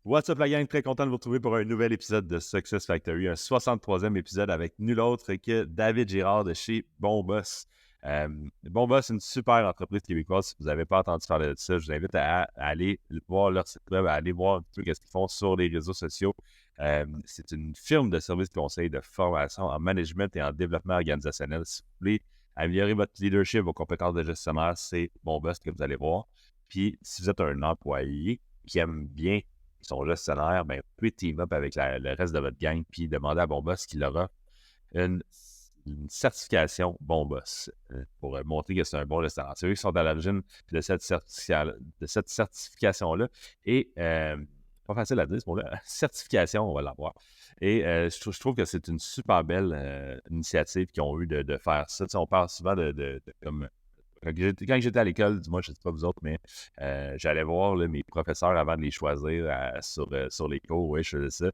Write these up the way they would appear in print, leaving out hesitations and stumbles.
What's up la gang, très content de vous retrouver pour un nouvel épisode de Success Factory, un 63e épisode avec nul autre que David Girard de chez Bon Boss. Bon Boss, c'est une super entreprise québécoise. Si vous n'avez pas entendu parler de ça, je vous invite à aller voir leur site web, à aller voir un peu ce qu'ils font sur les réseaux sociaux. C'est une firme de services conseils de formation en management et en développement organisationnel. Si vous voulez améliorer votre leadership, vos compétences de gestionnaire, c'est Bon Boss que vous allez voir. Puis, si vous êtes un employé qui aime bien son gestionnaire, ben, vous pouvez team up avec le reste de votre gang puis demander à Bon Boss qu'il aura une certification Bon Boss pour montrer que c'est un bon gestionnaire. C'est eux qui sont à l'origine de cette certification-là. Et pas facile à dire ce mot-là, certification, on va l'avoir. Et je trouve que c'est une super belle initiative qu'ils ont eu de faire ça. Tu sais, on parle souvent de comme quand j'étais à l'école, dis-moi, je ne sais pas vous autres, mais j'allais voir là, mes professeurs avant de les choisir sur les cours. Oui, je faisais ça.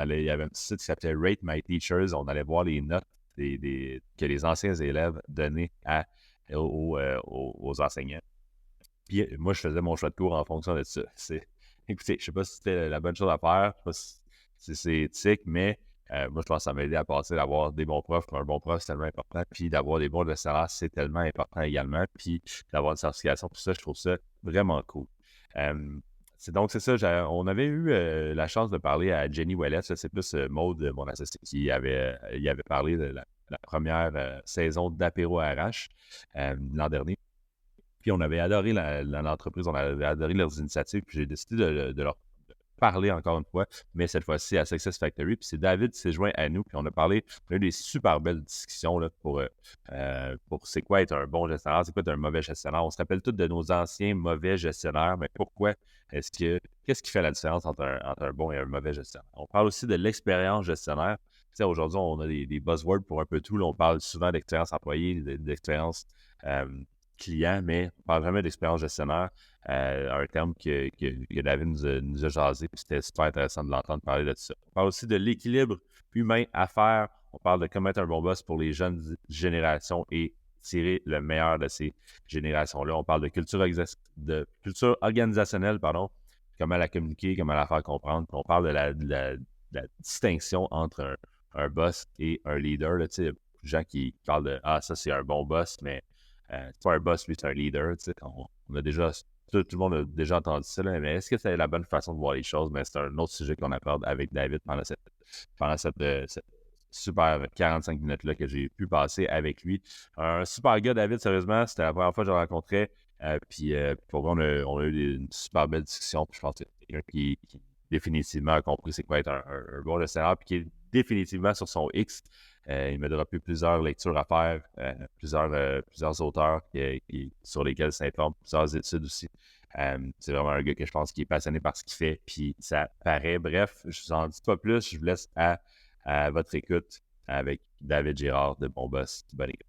Il y avait un petit site qui s'appelait Rate My Teachers. On allait voir les notes que les anciens élèves donnaient aux enseignants. Puis moi, je faisais mon choix de cours en fonction de ça. Écoutez, je ne sais pas si c'était la bonne chose à faire, je ne sais pas si c'est éthique, mais moi, je pense que ça m'a aidé à passer d'avoir des bons profs. Un bon prof, c'est tellement important. Puis d'avoir des bons gestionnaires, c'est tellement important également. Puis d'avoir une certification, tout ça, je trouve ça vraiment cool. C'est ça. On avait eu la chance de parler à Jenny Ouellet. C'est plus Maude, mon assistant, qui avait parlé de la première saison d'Apéro RH l'an dernier. Puis on avait adoré l'entreprise, on avait adoré leurs initiatives. Puis j'ai décidé de leur parler encore une fois, mais cette fois-ci à Success Factory. Puis c'est David qui s'est joint à nous, puis on a eu des super belles discussions là, pour c'est quoi être un bon gestionnaire, c'est quoi être un mauvais gestionnaire. On se rappelle tous de nos anciens mauvais gestionnaires, mais qu'est-ce qui fait la différence entre un bon et un mauvais gestionnaire? On parle aussi de l'expérience gestionnaire. Tu sais, aujourd'hui, on a des buzzwords pour un peu tout. Là, on parle souvent d'expérience employée, d'expérience client, mais on ne parle jamais d'expérience gestionnaire. Un terme que David nous a jasé, puis c'était super intéressant de l'entendre parler de ça. On parle aussi de l'équilibre humain-affaires. On parle de comment être un bon boss pour les jeunes générations et tirer le meilleur de ces générations-là. On parle de culture organisationnelle, comment la communiquer, comment la faire comprendre. Puis on parle de la distinction entre un boss et un leader. Là, tu sais, gens qui parlent de « Ah, ça, c'est un bon boss », mais c'est pas un boss, lui, c'est un leader. Tu sais, on a déjà... Tout le monde a déjà entendu ça, là, mais est-ce que c'est la bonne façon de voir les choses? Mais c'est un autre sujet qu'on aborde avec David pendant cette super 45 minutes-là que j'ai pu passer avec lui. Un super gars, David, sérieusement, c'était la première fois que je le rencontrais. Puis pour vrai, on a eu une super belle discussion. Puis je pense que c'est quelqu'un qui définitivement a compris c'est quoi être un bon gestionnaire, puis qui est définitivement sur son X. Il m'a droppé plusieurs lectures à faire, plusieurs auteurs sur lesquels s'informe, plusieurs études aussi. C'est vraiment un gars que je pense qui est passionné par ce qu'il fait, puis ça paraît. Bref, je vous en dis pas plus, je vous laisse à votre écoute avec David Girard de Bon Boss. Bonne écoute.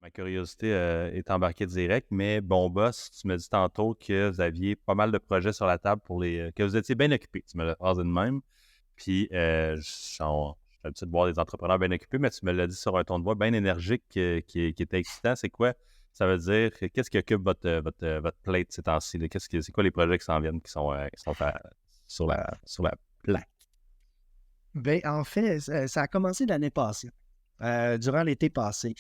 Ma curiosité est embarquée direct, mais Bon Boss, tu m'as dit tantôt que vous aviez pas mal de projets sur la table que vous étiez bien occupés. Tu me l'as phrasé de même. Puis, je suis habitué de voir des entrepreneurs bien occupés, mais tu me l'as dit sur un ton de voix bien énergique qui était excitant. C'est quoi? Ça veut dire, qu'est-ce qui occupe votre plate ces temps-ci? C'est quoi les projets qui s'en viennent, qui sont sur la plaque? Bien, en fait, ça a commencé l'année passée, durant l'été passé.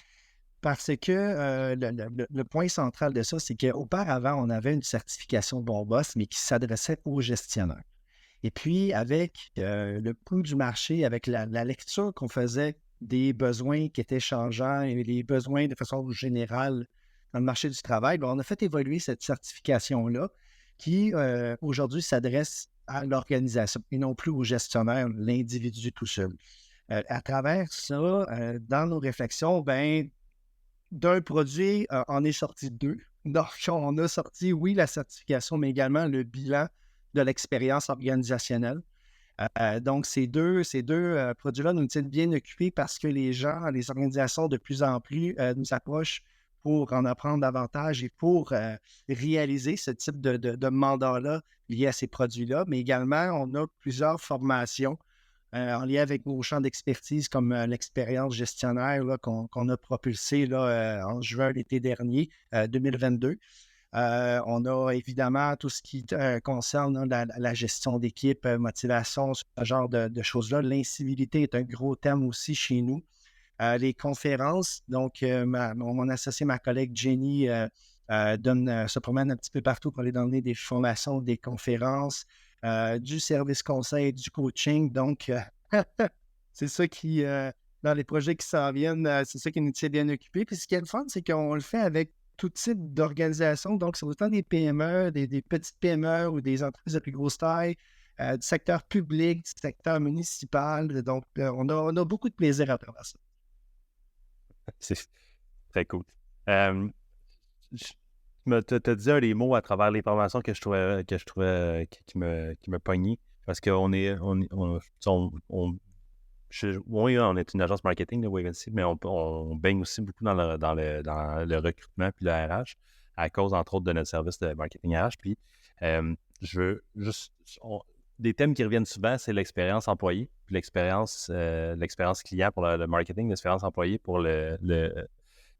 Parce que le point central de ça, c'est qu'auparavant, on avait une certification de Bon Boss, mais qui s'adressait aux gestionnaires. Et puis, avec le coût du marché, avec la lecture qu'on faisait des besoins qui étaient changeants et les besoins de façon générale dans le marché du travail, bien, on a fait évoluer cette certification-là qui, aujourd'hui, s'adresse à l'organisation et non plus au gestionnaire, l'individu tout seul. À travers ça, dans nos réflexions, ben d'un produit, on est sorti deux. Donc, on a sorti, oui, la certification, mais également le bilan de l'expérience organisationnelle. Donc, ces deux produits-là nous tiennent bien occupés parce que les organisations de plus en plus nous approchent pour en apprendre davantage et pour réaliser ce type de mandat-là lié à ces produits-là. Mais également, on a plusieurs formations en lien avec nos champs d'expertise comme l'expérience gestionnaire là, qu'on a propulsé là, en juin l'été dernier, 2022. On a évidemment tout ce qui concerne la gestion d'équipe, motivation, ce genre de choses-là. L'incivilité est un gros thème aussi chez nous. Les conférences, donc mon associé, ma collègue Jenny, se promène un petit peu partout pour aller donner des formations, des conférences, du service conseil, du coaching. Donc, c'est ça qui, dans les projets qui s'en viennent, c'est ça qui nous tient bien occupés. Puis ce qui est le fun, c'est qu'on le fait avec tout type d'organisation. Donc, c'est autant des PME, des petites PME ou des entreprises de plus grosse taille, du secteur public, du secteur municipal. Donc, on a beaucoup de plaisir à travers ça. C'est très cool. Tu as dit des mots à travers les formations que je trouvais qui me pognaient. Parce qu'on est, oui, on est une agence marketing de Wavenseed, mais on baigne aussi beaucoup dans le recrutement puis le RH, à cause, entre autres, de notre service de marketing RH. Puis, je veux juste... des thèmes qui reviennent souvent, c'est l'expérience employée, puis l'expérience client pour le marketing, l'expérience employée pour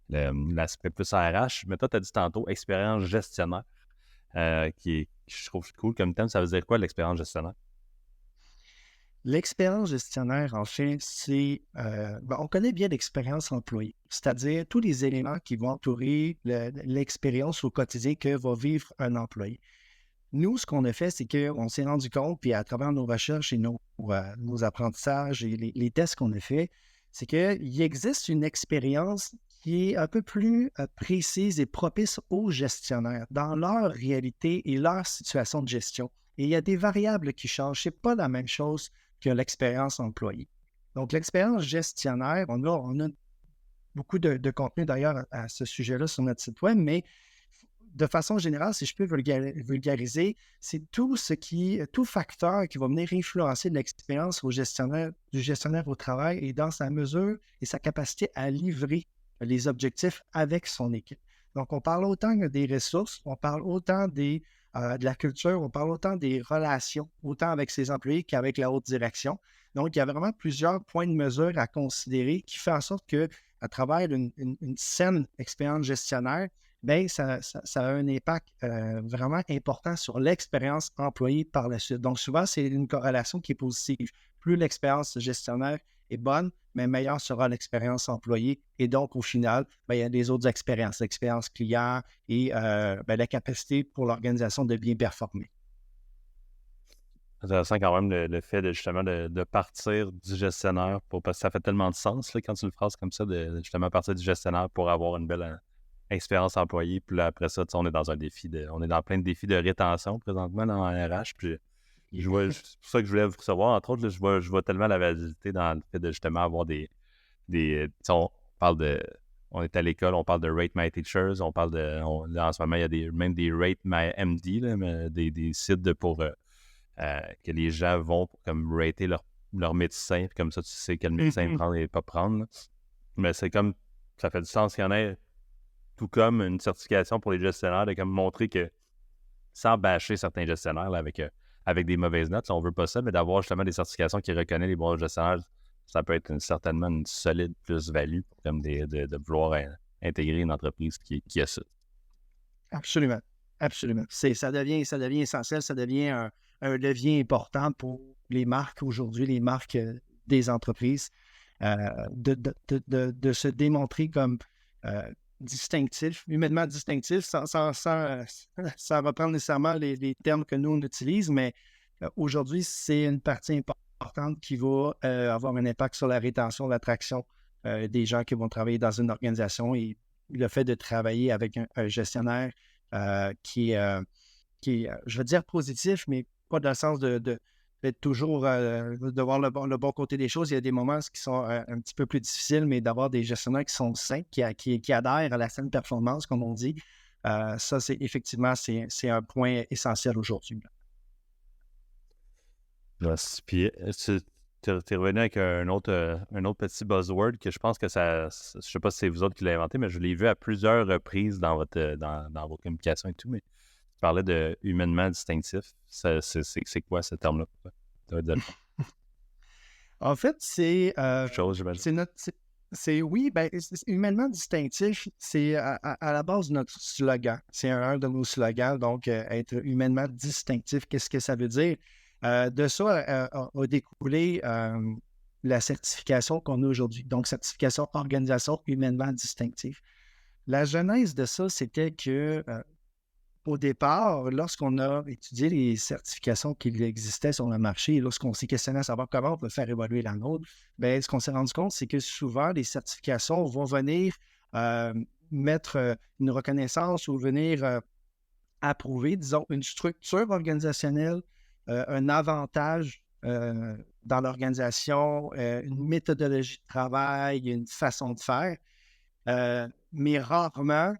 l'aspect plus RH. Mais toi, tu as dit tantôt expérience gestionnaire, je trouve cool comme thème. Ça veut dire quoi, l'expérience gestionnaire? L'expérience gestionnaire, en fait, c'est... on connaît bien l'expérience employée, c'est-à-dire tous les éléments qui vont entourer l'expérience au quotidien que va vivre un employé. Nous, ce qu'on a fait, c'est qu'on s'est rendu compte, puis à travers nos recherches et nos apprentissages et les tests qu'on a faits, c'est qu'il existe une expérience qui est un peu plus précise et propice aux gestionnaires dans leur réalité et leur situation de gestion. Et il y a des variables qui changent. Ce n'est pas la même chose que l'expérience employée. Donc, l'expérience gestionnaire, on a beaucoup de contenu d'ailleurs à ce sujet-là sur notre site web, mais de façon générale, si je peux vulgariser, c'est tout facteur qui va venir influencer l'expérience du gestionnaire au travail et dans sa mesure et sa capacité à livrer les objectifs avec son équipe. Donc, on parle autant des ressources, on parle autant de la culture, on parle autant des relations, autant avec ses employés qu'avec la haute direction. Donc, il y a vraiment plusieurs points de mesure à considérer qui fait en sorte qu'à travers une saine expérience gestionnaire, bien, ça a un impact vraiment important sur l'expérience employée par la suite. Donc, souvent, c'est une corrélation qui est positive. Plus l'expérience gestionnaire est bonne, mais meilleure sera l'expérience employée. Et donc, au final, bien, il y a des autres expériences, l'expérience client et la capacité pour l'organisation de bien performer. Intéressant quand même le fait justement de partir du gestionnaire, parce que ça fait tellement de sens là, quand tu le phrases comme ça, de justement partir du gestionnaire pour avoir une belle expérience employée. Puis là, après ça, on est dans on est dans plein de défis de rétention présentement dans la RH. Puis c'est pour ça que je voulais vous recevoir. Entre autres, là, je vois tellement la validité dans le fait de justement avoir on parle on est à l'école, on parle de Rate My Teachers, on parle là, en ce moment, il y a même des Rate My MD, là, mais des sites pour que les gens vont pour, comme rater leur médecin. Puis comme ça, tu sais quel médecin prendre et pas prendre. Là. Mais c'est comme, ça fait du sens qu'il y en ait, tout comme une certification pour les gestionnaires, de comme montrer que, sans bâcher certains gestionnaires là, avec des mauvaises notes, on ne veut pas ça, mais d'avoir justement des certifications qui reconnaissent les bons gestionnaires, ça peut être certainement une solide plus-value comme de vouloir intégrer une entreprise qui a ça. Absolument. Absolument. Ça devient essentiel, ça devient un levier important pour les marques aujourd'hui, les marques des entreprises, de se démontrer comme distinctif, humainement distinctif, sans reprendre nécessairement les termes que nous, on utilise, mais aujourd'hui, c'est une partie importante qui va avoir un impact sur la rétention, l'attraction des gens qui vont travailler dans une organisation et le fait de travailler avec un gestionnaire qui est, je veux dire positif, mais pas dans le sens d'être toujours, de voir le bon côté des choses. Il y a des moments qui sont un petit peu plus difficiles, mais d'avoir des gestionnaires qui sont sains, qui adhèrent à la saine performance, comme on dit. Ça, c'est effectivement, c'est un point essentiel aujourd'hui. Yes. Puis, tu es revenu avec un autre petit buzzword que je pense que je sais pas si c'est vous autres qui l'avez inventé, mais je l'ai vu à plusieurs reprises dans vos communications et tout, mais tu parlais de humainement distinctif. C'est quoi ce terme-là? En fait, Chose, j'imagine. oui, ben, humainement distinctif, c'est à la base notre slogan. C'est un de nos slogans, donc être humainement distinctif, qu'est-ce que ça veut dire? De ça a découlé la certification qu'on a aujourd'hui, donc certification organisation humainement distinctive. La genèse de ça, c'était que au départ, lorsqu'on a étudié les certifications qui existaient sur le marché, lorsqu'on s'est questionné à savoir comment on peut faire évoluer la nôtre, bien, ce qu'on s'est rendu compte, c'est que souvent, les certifications vont venir euh, mettre une reconnaissance ou venir approuver, disons, une structure organisationnelle, un avantage dans l'organisation, une méthodologie de travail, une façon de faire. Mais rarement,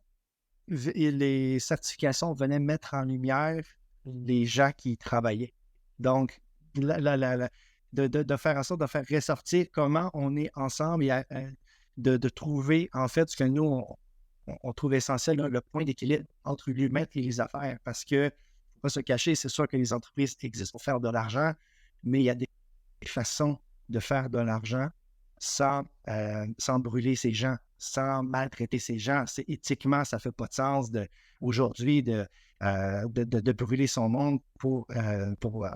les certifications venaient mettre en lumière les gens qui y travaillaient. Donc, de faire en sorte de faire ressortir comment on est ensemble et de trouver, en fait, ce que nous, on trouve essentiel, là, le point d'équilibre entre l'humain et les affaires. Parce que, faut pas se cacher, c'est sûr que les entreprises existent pour faire de l'argent, mais il y a des façons de faire de l'argent sans brûler ces gens, sans maltraiter ces gens. Éthiquement, ça ne fait pas de sens aujourd'hui de brûler son monde pour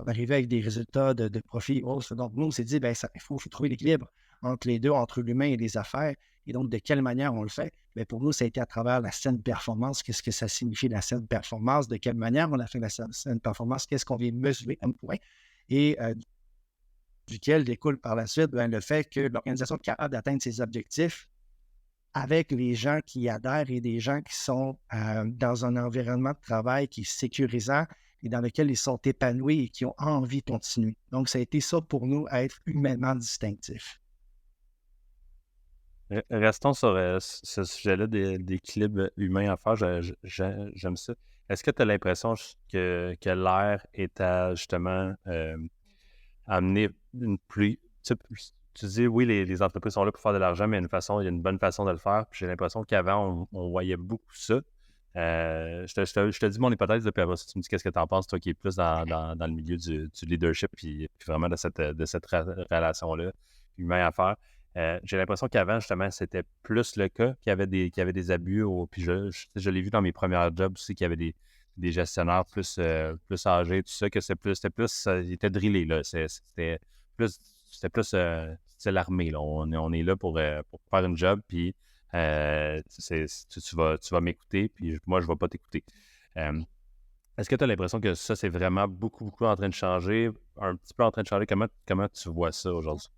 arriver avec des résultats de profit. Donc, nous, on s'est dit, il faut trouver l'équilibre entre les deux, entre l'humain et les affaires. Et donc, de quelle manière on le fait? Bien, pour nous, ça a été à travers la saine performance. Qu'est-ce que ça signifie, la saine performance? De quelle manière on a fait la saine performance? Qu'est-ce qu'on vient mesurer comme point? Et duquel découle par la suite le fait que l'organisation est capable d'atteindre ses objectifs avec les gens qui y adhèrent et des gens qui sont dans un environnement de travail qui est sécurisant et dans lequel ils sont épanouis et qui ont envie de continuer. Donc, ça a été ça pour nous, être humainement distinctif. Restons sur ce sujet-là d'équilibre humain à faire. J'aime ça. Est-ce que tu as l'impression que l'ère est à justement amener une plus. Tu dis, oui, les entreprises sont là pour faire de l'argent, mais il y a une bonne façon de le faire. Puis j'ai l'impression qu'avant, on voyait beaucoup ça. Je te dis mon hypothèse, puis après ça, tu me dis qu'est-ce que tu en penses, toi qui es plus dans le milieu du leadership, puis vraiment de cette relation-là, humain à faire. J'ai l'impression qu'avant, justement, c'était plus le cas, qu'il y avait des abus. Puis je l'ai vu dans mes premiers jobs aussi, qu'il y avait des gestionnaires plus âgés, tout ça, que c'était plus ils étaient drillés, là. C'était plus c'était l'armée, là. On est là pour faire une job, puis tu vas m'écouter, puis moi, je ne vais pas t'écouter. Est-ce que tu as l'impression que ça, c'est vraiment beaucoup, beaucoup en train de changer, un petit peu en train de changer? Comment tu vois ça aujourd'hui?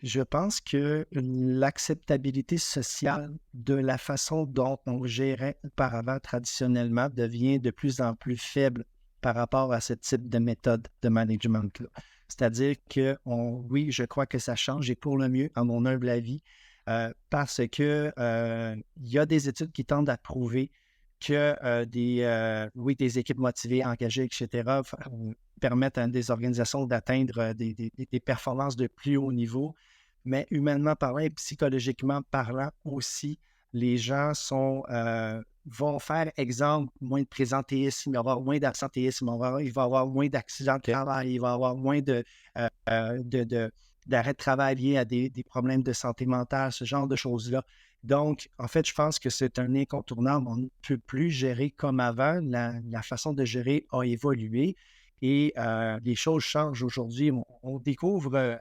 Je pense que l'acceptabilité sociale de la façon dont on gérait auparavant traditionnellement devient de plus en plus faible par rapport à ce type de méthode de management-là. C'est-à-dire que, oui, je crois que ça change et pour le mieux, à mon humble avis, parce que il y a des études qui tendent à prouver que des équipes motivées, engagées, etc., permettent à des organisations d'atteindre des performances de plus haut niveau. Mais humainement parlant et psychologiquement parlant aussi, les gens vont faire, exemple, moins de présentéisme, il va y avoir moins d'absentéisme, il va y avoir moins d'accidents de travail, il va y avoir moins d'arrêts de travail liés à des problèmes de santé mentale, ce genre de choses-là. Donc, en fait, je pense que c'est un incontournable. On ne peut plus gérer comme avant. La façon de gérer a évolué et les choses changent aujourd'hui. On découvre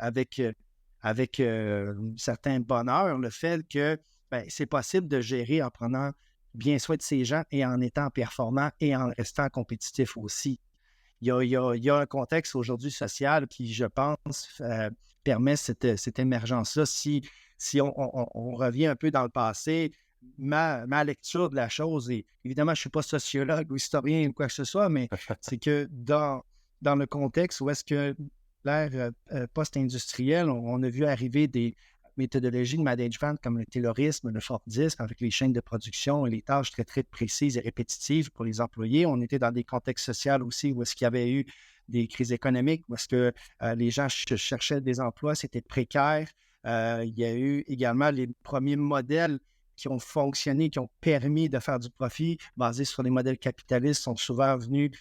avec un certain bonheur le fait que c'est possible de gérer en prenant bien soin de ses gens et en étant performant et en restant compétitif aussi. Il y a un contexte aujourd'hui social qui, je pense, permet cette émergence-là. Si on revient un peu dans le passé, ma lecture de la chose, et évidemment, je ne suis pas sociologue ou historien ou quoi que ce soit, mais c'est que dans le contexte où est-ce que l'ère post-industrielle, on a vu arriver des méthodologies de management comme le taylorisme, le Fordisme, avec les chaînes de production et les tâches très, très précises et répétitives pour les employés. On était dans des contextes sociaux aussi où est-ce qu'il y avait eu des crises économiques, où est-ce que les gens cherchaient des emplois, c'était précaire. Il y a eu également les premiers modèles qui ont fonctionné, qui ont permis de faire du profit basé sur des modèles capitalistes sont souvent venus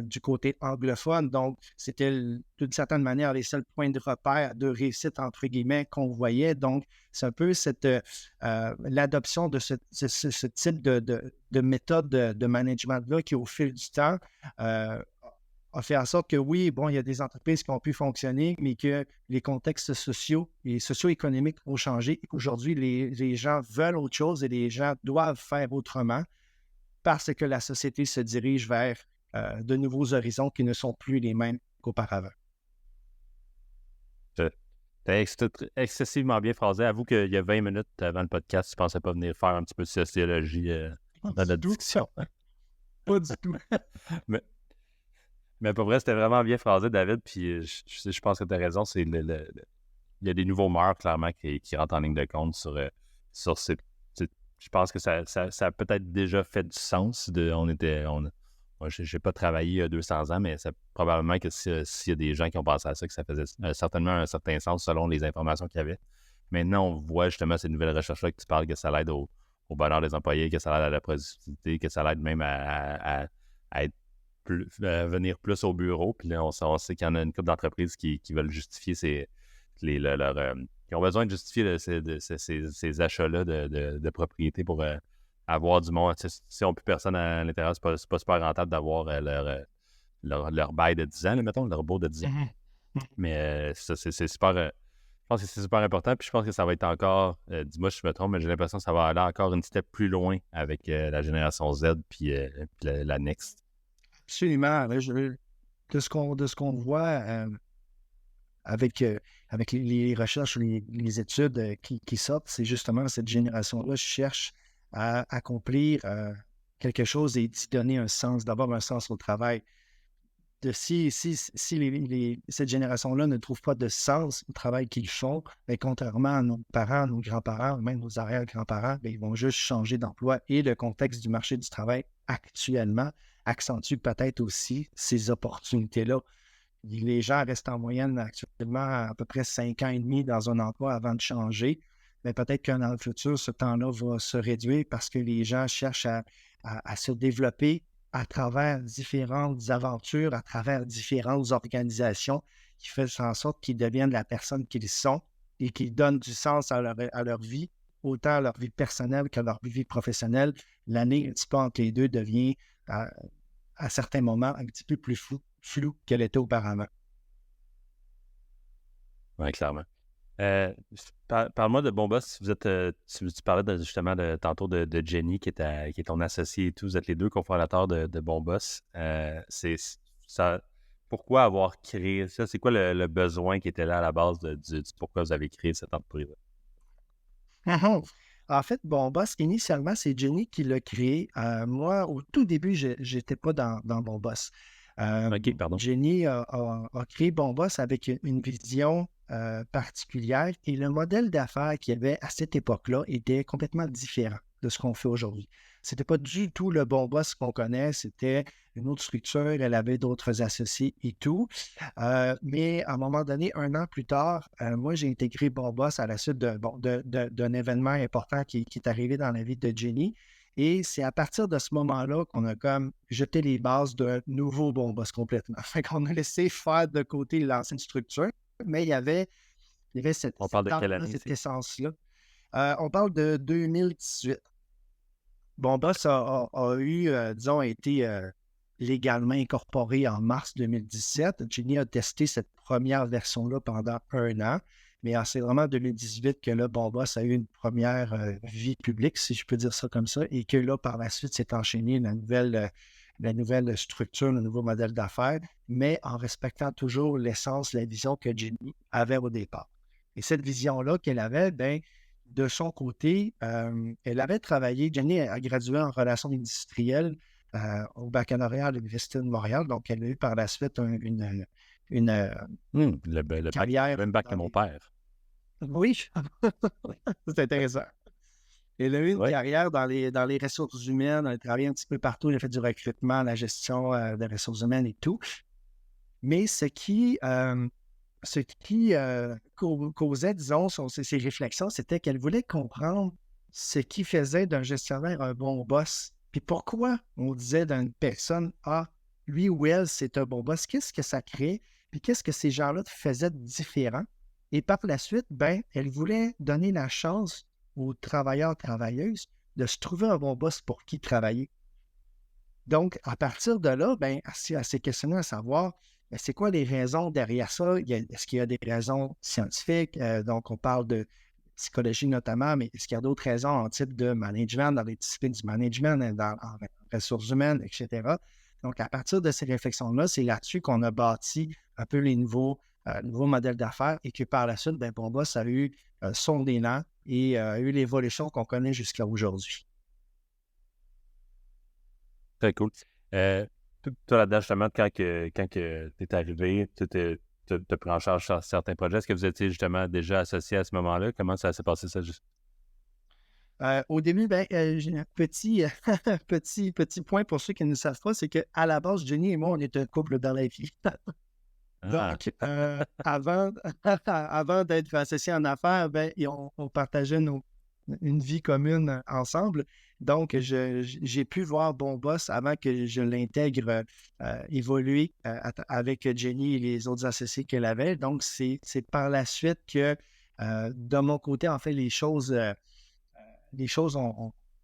du côté anglophone. Donc, c'était d'une certaine manière les seuls points de repère de réussite, entre guillemets, qu'on voyait. Donc, c'est un peu l'adoption de ce type de méthode de management-là qui, au fil du temps, a fait en sorte que oui, bon, il y a des entreprises qui ont pu fonctionner, mais que les contextes sociaux et socio-économiques ont changé et qu'aujourd'hui, les gens veulent autre chose et les gens doivent faire autrement parce que la société se dirige vers de nouveaux horizons qui ne sont plus les mêmes qu'auparavant. T'as excessivement bien phrasé. Avoue qu'il y a 20 minutes avant le podcast, tu ne pensais pas venir faire un petit peu de sociologie dans notre discussion. Pas du tout. Mais pour vrai, c'était vraiment bien phrasé, David. Puis je pense que tu as raison. Il y a des nouveaux mœurs, clairement, qui rentrent en ligne de compte sur ces. Je pense que ça a peut-être déjà fait du sens. Moi, je n'ai pas travaillé 200 ans, mais c'est probablement que s'il y a des gens qui ont pensé à ça, que ça faisait certainement un certain sens selon les informations qu'il y avait. Maintenant, on voit justement ces nouvelles recherches-là que tu parles, que ça l'aide au bonheur des employés, que ça l'aide à la productivité, que ça l'aide même à être venir plus au bureau. Puis là, on sait qu'il y en a une couple d'entreprises qui veulent justifier qui ont besoin de justifier ces achats-là de propriété pour avoir du monde. Si on n'a plus personne à l'intérieur, c'est pas super rentable d'avoir leur bail de 10 ans, là, mettons, leur beau de 10 ans. Mais ça, c'est super. Je pense que c'est super important. Puis je pense que ça va être encore, dis-moi si je me trompe, mais j'ai l'impression que ça va aller encore une step plus loin avec la génération Z puis la Next. Absolument. De ce qu'on voit avec les recherches, les études qui sortent, c'est justement cette génération-là cherche à accomplir quelque chose et d'y donner un sens, d'avoir un sens au travail. Si cette génération-là ne trouve pas de sens au travail qu'ils font, bien, contrairement à nos parents, nos grands-parents, même nos arrière-grands-parents, bien, ils vont juste changer d'emploi et le contexte du marché du travail actuellement accentue peut-être aussi ces opportunités-là. Les gens restent en moyenne actuellement à peu près 5 ans et demi dans un emploi avant de changer. Mais peut-être que dans le futur, ce temps-là va se réduire parce que les gens cherchent à se développer à travers différentes aventures, à travers différentes organisations qui font en sorte qu'ils deviennent la personne qu'ils sont et qu'ils donnent du sens à leur vie, autant à leur vie personnelle qu'à leur vie professionnelle. L'année un petit peu entre les deux devient, à certains moments, un petit peu plus flou qu'elle était auparavant. Oui, clairement. Parle-moi de Bon Boss. Tu parlais justement tantôt de Jenny, qui est ton associé et tout. Vous êtes les deux cofondateurs de Bon Boss. Pourquoi avoir créé ça? C'est quoi le besoin qui était là à la base du pourquoi vous avez créé cette entreprise-là? En fait, Bon Boss, initialement, c'est Jenny qui l'a créé. Moi, au tout début, je n'étais pas dans Bon Boss. OK, pardon. Jenny a créé Bon Boss avec une vision particulière et le modèle d'affaires qu'il y avait à cette époque-là était complètement différent de ce qu'on fait aujourd'hui. Ce n'était pas du tout le Bon Boss qu'on connaît, c'était une autre structure, elle avait d'autres associés et tout. Mais à un moment donné, 1 an plus tard, moi, j'ai intégré Bon Boss à la suite d'un événement important qui est arrivé dans la vie de Jenny. Et c'est à partir de ce moment-là qu'on a comme jeté les bases d'un nouveau Bon Boss complètement. Fait qu'on a laissé faire de côté l'ancienne structure, mais il y avait cette, On parle de quelle année, cette essence-là. On parle de 2018. Bon Boss a été légalement incorporé en mars 2017. Jenny a testé cette première version-là pendant 1 an. Mais c'est vraiment en 2018 que là, Bon Boss a eu une première vie publique, si je peux dire ça comme ça, et que là, par la suite, s'est enchaîné la nouvelle structure, le nouveau modèle d'affaires, mais en respectant toujours l'essence, la vision que Jenny avait au départ. Et cette vision-là qu'elle avait, bien, de son côté, elle avait travaillé, Jenny a gradué en relations industrielles au baccalauréat à l'Université de Montréal, donc elle a eu par la suite une carrière. Le même bac que mon père. Oui, c'est intéressant. Elle a eu une carrière dans les ressources humaines, elle a travaillé un petit peu partout, elle a fait du recrutement, la gestion des ressources humaines et tout. Mais ce qui causait, disons, ses réflexions, c'était qu'elle voulait comprendre ce qui faisait d'un gestionnaire un bon boss. Puis pourquoi on disait d'une personne, ah, lui ou elle, c'est un bon boss, qu'est-ce que ça crée, puis qu'est-ce que ces gens-là faisaient de différent. Et par la suite, ben, elle voulait donner la chance aux travailleurs, travailleuses de se trouver un bon boss pour qui travailler. Donc, à partir de là, ben, elle s'est questionnée à savoir, ben, c'est quoi les raisons derrière ça? Est-ce qu'il y a des raisons scientifiques? Donc, on parle de psychologie notamment, mais est-ce qu'il y a d'autres raisons en type de management, dans les disciplines du management, en ressources humaines, etc. Donc, à partir de ces réflexions-là, c'est là-dessus qu'on a bâti un peu les nouveaux modèles d'affaires et que par la suite, ben, Bombas a eu son élan et a eu l'évolution qu'on connaît jusqu'à aujourd'hui. Très cool. Toi, là-dedans, justement, quand tu es arrivé, tu as pris en charge certains projets. Est-ce que vous étiez justement déjà associé à ce moment-là? Comment ça s'est passé, ça? Au début, ben, j'ai un petit point pour ceux qui ne savent pas, c'est qu'à la base, Jenny et moi, on est un couple dans la vie. Ah, Donc, avant d'être associés en affaires, ben, on partageait une vie commune ensemble. Donc, j'ai pu voir Bon Boss avant que je l'intègre évoluer avec Jenny et les autres associés qu'elle avait. Donc, c'est par la suite que, de mon côté, en fait, les choses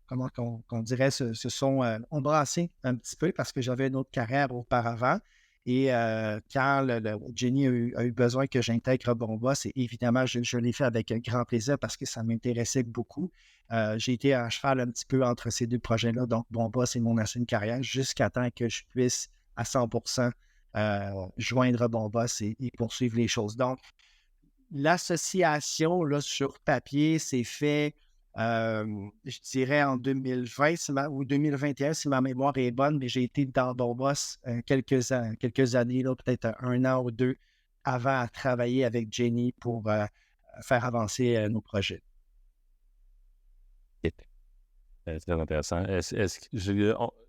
comment qu'on dirait, se sont embrassées un petit peu parce que j'avais une autre carrière auparavant. Et quand Jenny a eu besoin que j'intègre Bombas, et évidemment, je l'ai fait avec un grand plaisir parce que ça m'intéressait beaucoup. J'ai été à cheval un petit peu entre ces deux projets-là, donc Bombas et mon ancienne carrière, jusqu'à temps que je puisse à 100% joindre Bombas et poursuivre les choses. Donc, l'association là, sur papier s'est fait, je dirais, en 2020 ou 2021, si ma mémoire est bonne, mais j'ai été dans Bombas quelques années, là, peut-être un an ou deux, avant à travailler avec Jenny pour faire avancer nos projets. ok. Très intéressant.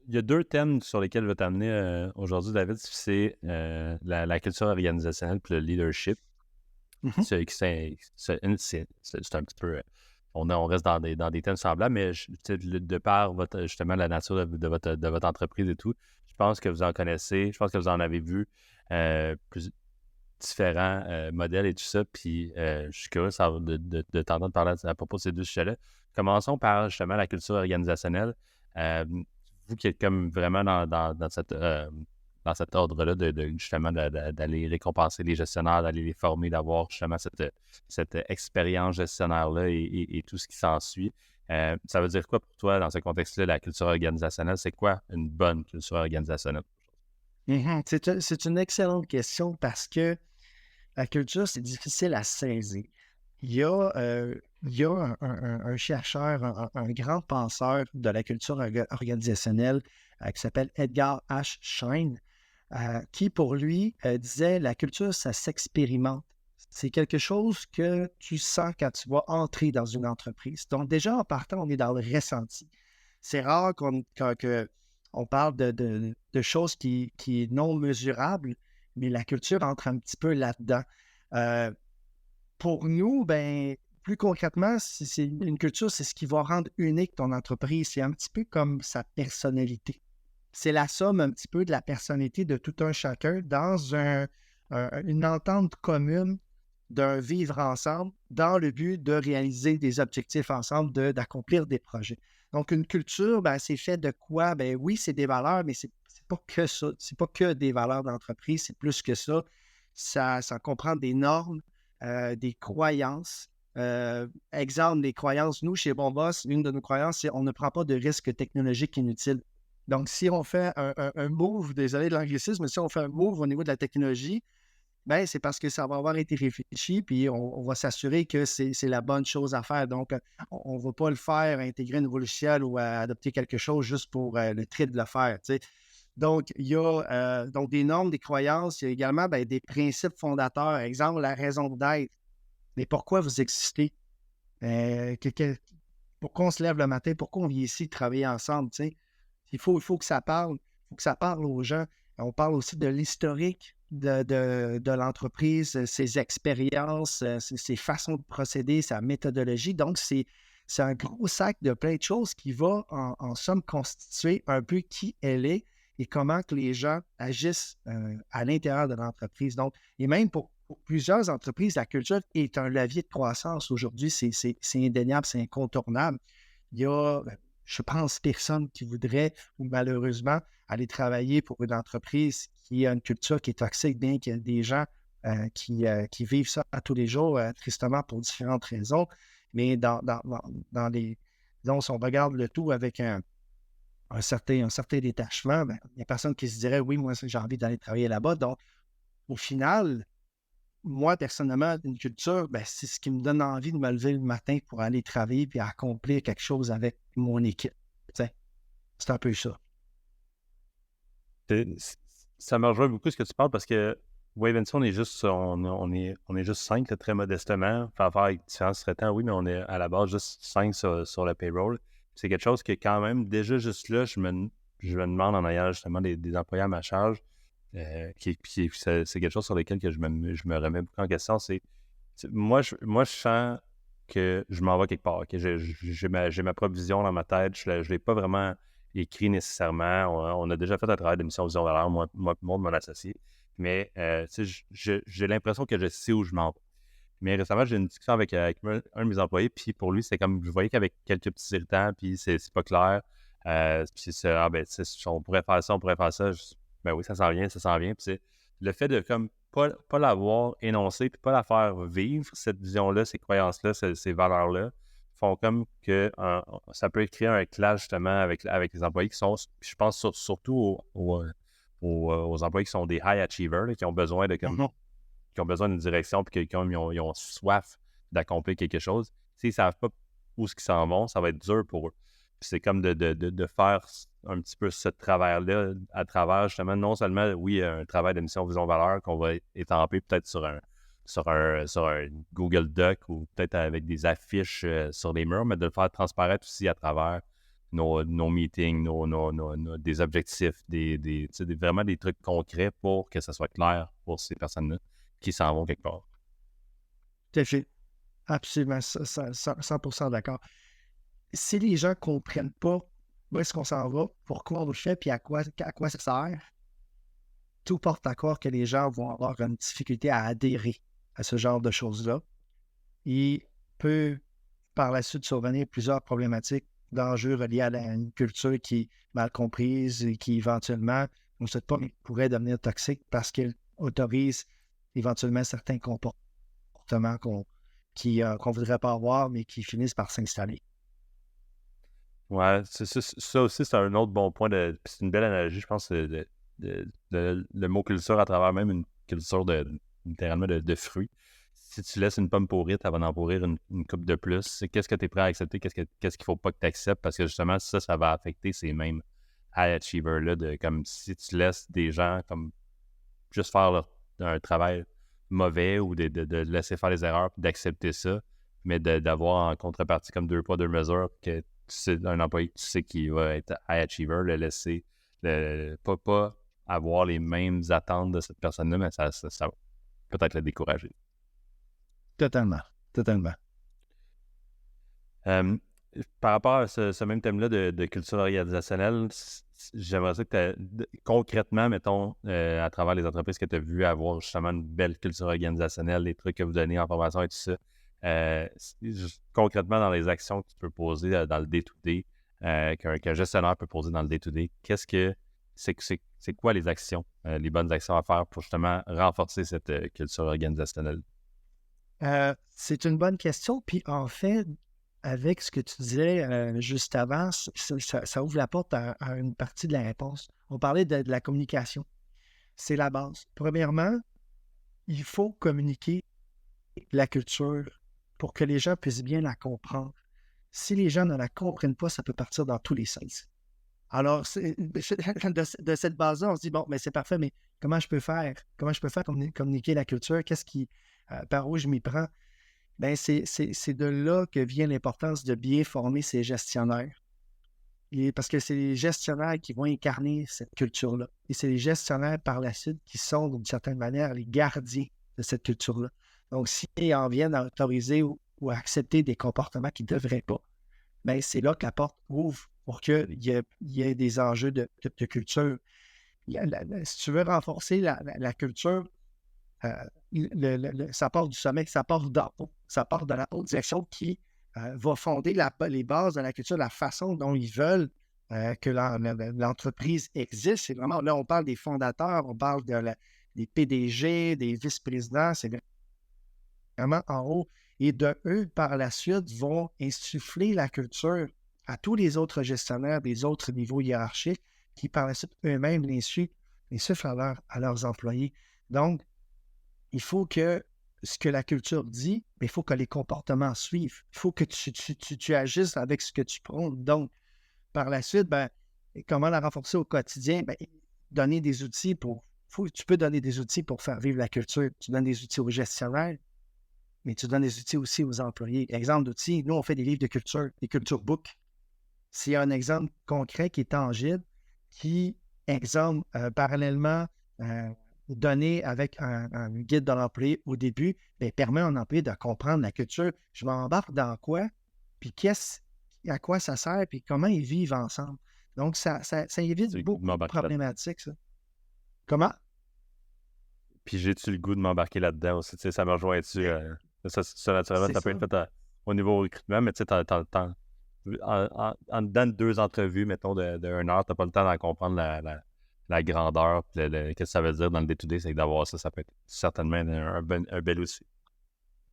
Il y a deux thèmes sur lesquels je vais t'amener aujourd'hui, David. C'est la culture organisationnelle et le leadership. Mhm. C'est un petit peu. On reste dans des thèmes semblables, mais de par justement la nature de votre entreprise et tout, je pense que vous en connaissez, je pense que vous en avez vu différents modèles et tout ça. Puis je suis curieux de t'entendre parler à propos de ces deux sujets-là. Commençons par justement la culture organisationnelle. Euh, Vous qui êtes comme vraiment dans cet ordre-là justement d'aller récompenser les gestionnaires, d'aller les former, d'avoir justement cette expérience gestionnaire-là et tout ce qui s'ensuit. Ça veut dire quoi pour toi dans ce contexte-là, la culture organisationnelle? C'est quoi une bonne culture organisationnelle? Mhm. C'est une excellente question parce que la culture, c'est difficile à saisir. Il y a un chercheur, un grand penseur de la culture organisationnelle qui s'appelle Edgar H. Schein, qui, pour lui, disait la culture, ça s'expérimente. C'est quelque chose que tu sens quand tu vas entrer dans une entreprise. Donc, déjà, en partant, on est dans le ressenti. C'est rare qu'on parle de choses qui est non mesurables, mais la culture entre un petit peu là-dedans. Euh, pour nous, ben, plus concrètement, c'est une culture, c'est ce qui va rendre unique ton entreprise. C'est un petit peu comme sa personnalité. C'est la somme un petit peu de la personnalité de tout un chacun dans une entente commune d'un vivre ensemble dans le but de réaliser des objectifs ensemble, d'accomplir des projets. Donc, une culture, ben, c'est fait de quoi? Ben oui, c'est des valeurs, mais c'est pas que ça. C'est pas que des valeurs d'entreprise, c'est plus que ça. Ça comprend des normes, des croyances. Exemple, des croyances. Nous, chez Bombas, une de nos croyances, c'est on ne prend pas de risques technologiques inutiles. Donc, si on fait un move, désolé de l'anglicisme, mais si on fait un move au niveau de la technologie, ben, c'est parce que ça va avoir été réfléchi, puis on va s'assurer que c'est la bonne chose à faire. Donc, on ne va pas le faire, intégrer un nouveau logiciel ou adopter quelque chose juste pour le trait de le faire. Tu sais. Donc, il y a donc des normes, des croyances, il y a également ben, des principes fondateurs. Exemple, la raison d'être. Mais pourquoi vous existez? Euh, que- que- Pourquoi on se lève le matin? Pourquoi on vient ici travailler ensemble? Tu sais? Il faut que ça parle. Il faut que ça parle aux gens. On parle aussi de l'historique de l'entreprise, ses expériences, ses façons de procéder, sa méthodologie. Donc, c'est un gros sac de plein de choses qui va, en somme, constituer un peu qui elle est et comment que les gens agissent à l'intérieur de l'entreprise. Donc, et même pour plusieurs entreprises, la culture est un levier de croissance aujourd'hui. C'est indéniable, c'est incontournable. Il y a, je pense, personne qui voudrait, ou malheureusement, aller travailler pour une entreprise qui a une culture qui est toxique, bien qu'il y ait des gens qui vivent ça à tous les jours, tristement pour différentes raisons. Mais dans les, disons, si on regarde le tout avec un certain détachement, ben, il n'y a personne qui se dirait, oui, moi, j'ai envie d'aller travailler là-bas. Donc, au final, moi, personnellement, une culture, ben, c'est ce qui me donne envie de me lever le matin pour aller travailler et accomplir quelque chose avec mon équipe. T'sais, c'est un peu ça. Ça me rejoint beaucoup ce que tu parles parce que Wave and on est juste, on est juste 5, là, très modestement. Faire affaire avec différents sous-traitants, oui, mais on est à la base juste 5 sur le payroll. C'est quelque chose que quand même, déjà juste là, je me demande en ayant justement des employés à ma charge, c'est quelque chose sur lequel que je me remets beaucoup en question. Moi, je sens que je m'en vais quelque part. Que j'ai ma propre vision dans ma tête. Je ne l'ai pas vraiment écrit nécessairement. On a déjà fait un travail de mission vision valeur, moi, mon associé. Mais j'ai l'impression que je sais où je m'en vais. Mais récemment, j'ai eu une discussion avec un de mes employés, puis pour lui, c'est comme, je voyais qu'avec quelques petits irritants, puis c'est pas clair. Puis on pourrait faire ça, on pourrait faire ça. Ben oui, ça s'en vient, ça s'en vient. Puis c'est le fait de comme pas l'avoir énoncé, puis pas la faire vivre, cette vision-là, ces croyances-là, ces valeurs-là, font comme que ça peut créer un clash justement avec les employés qui sont, je pense surtout aux employés qui sont des high achievers, là, qui ont besoin de comme qui ont besoin d'une direction puis qu'ils ont soif d'accomplir quelque chose. S'ils ne savent pas où ils s'en vont, ça va être dur pour eux. Puis c'est comme de faire un petit peu ce travers-là à travers justement, non seulement, oui, un travail de mission vision valeur qu'on va étamper peut-être sur un Google Doc ou peut-être avec des affiches sur les murs, mais de le faire transparaître aussi à travers nos meetings, des objectifs, vraiment des trucs concrets pour que ça soit clair pour ces personnes-là qui s'en vont quelque part. Tout à fait. Absolument, 100% d'accord. Si les gens ne comprennent pas où est-ce qu'on s'en va, pourquoi on le fait, puis à quoi ça sert, tout porte à croire que les gens vont avoir une difficulté à adhérer à ce genre de choses-là. Il peut, par la suite, survenir plusieurs problématiques d'enjeux reliés à une culture qui est mal comprise et qui, éventuellement, on ne sait pas, pourrait devenir toxique parce qu'elle autorise éventuellement certains comportements qu'on ne voudrait pas avoir, mais qui finissent par s'installer. Ouais, ça aussi, c'est un autre bon point. C'est une belle analogie, je pense, le mot culture à travers même une culture littéralement de fruits. Si tu laisses une pomme pourrite, elle va en pourrir une coupe de plus. Qu'est-ce que tu es prêt à accepter? Qu'est-ce qu'il ne faut pas que tu acceptes? Parce que justement, ça va affecter ces mêmes high achievers-là. Comme si tu laisses des gens comme juste faire un travail mauvais ou de laisser faire les erreurs et d'accepter ça, mais d'avoir en contrepartie comme 2 poids, 2 mesures que c'est un employé que tu sais qui va être high achiever, le laisser pas avoir les mêmes attentes de cette personne-là, mais ça va peut-être le décourager. Totalement. Par rapport à ce même thème-là de culture organisationnelle, j'aimerais ça que concrètement, mettons, à travers les entreprises que tu as vues avoir justement une belle culture organisationnelle, les trucs que vous donnez en formation et tout ça, concrètement dans les actions que tu peux poser dans le day-to-day, qu'un gestionnaire peut poser dans le day-to-day, c'est quoi les actions, les bonnes actions à faire pour justement renforcer cette culture organisationnelle? C'est une bonne question. Puis en fait, avec ce que tu disais juste avant, ça ouvre la porte à une partie de la réponse. On parlait de la communication. C'est la base. Premièrement, il faut communiquer la culture pour que les gens puissent bien la comprendre. Si les gens ne la comprennent pas, ça peut partir dans tous les sens. Alors, de cette base-là, on se dit, bon, mais c'est parfait, mais comment je peux faire? Comment je peux faire communiquer la culture? Par où je m'y prends? Bien, c'est de là que vient l'importance de bien former ces gestionnaires. Parce que c'est les gestionnaires qui vont incarner cette culture-là. Et c'est les gestionnaires par la suite qui sont, d'une certaine manière, les gardiens de cette culture-là. Donc, s'ils en viennent à autoriser ou à accepter des comportements qu'ils ne devraient pas, ben, c'est là que la porte ouvre pour qu'il y ait des enjeux de culture. Si tu veux renforcer la culture, ça part du sommet, ça part d'en haut. Ça part de la haute direction qui va fonder les bases de la culture, la façon dont ils veulent que l'entreprise existe. C'est vraiment, là, on parle des fondateurs, on parle des PDG, des vice-présidents, c'est vraiment en haut. Et de eux, par la suite, vont insuffler la culture à tous les autres gestionnaires des autres niveaux hiérarchiques qui, par la suite, eux-mêmes l'insufflent à leurs employés. Donc, il faut que ce que la culture dit, mais il faut que les comportements suivent. Il faut que tu agisses avec ce que tu prônes. Donc, par la suite, ben, comment la renforcer au quotidien? Ben, donner des outils tu peux donner des outils pour faire vivre la culture. Tu donnes des outils aux gestionnaires, mais tu donnes des outils aussi aux employés. Exemple d'outils, nous, on fait des livres de culture, des culture books. C'est un exemple concret qui est tangible, qui, exemple, parallèlement, donné avec un guide de l'employé au début, bien, permet à un employé de comprendre la culture. Je m'embarque dans quoi, puis à quoi ça sert, puis comment ils vivent ensemble. Donc, ça évite J'ai le goût de beaucoup de m'embarquer là-dedans. problématiques, ça. Comment? Puis j'ai-tu le goût de m'embarquer là-dedans aussi? Tu sais, ça me rejoint-tu? Ça, naturellement, C'est ça peut ça. être fait au niveau recrutement, mais tu sais, en dedans de 2 entrevues, mettons, de 1 heure, tu n'as pas le temps d'en comprendre la grandeur, puis qu'est-ce que ça veut dire dans le day-to-day, c'est que d'avoir ça, ça peut être certainement un bel outil.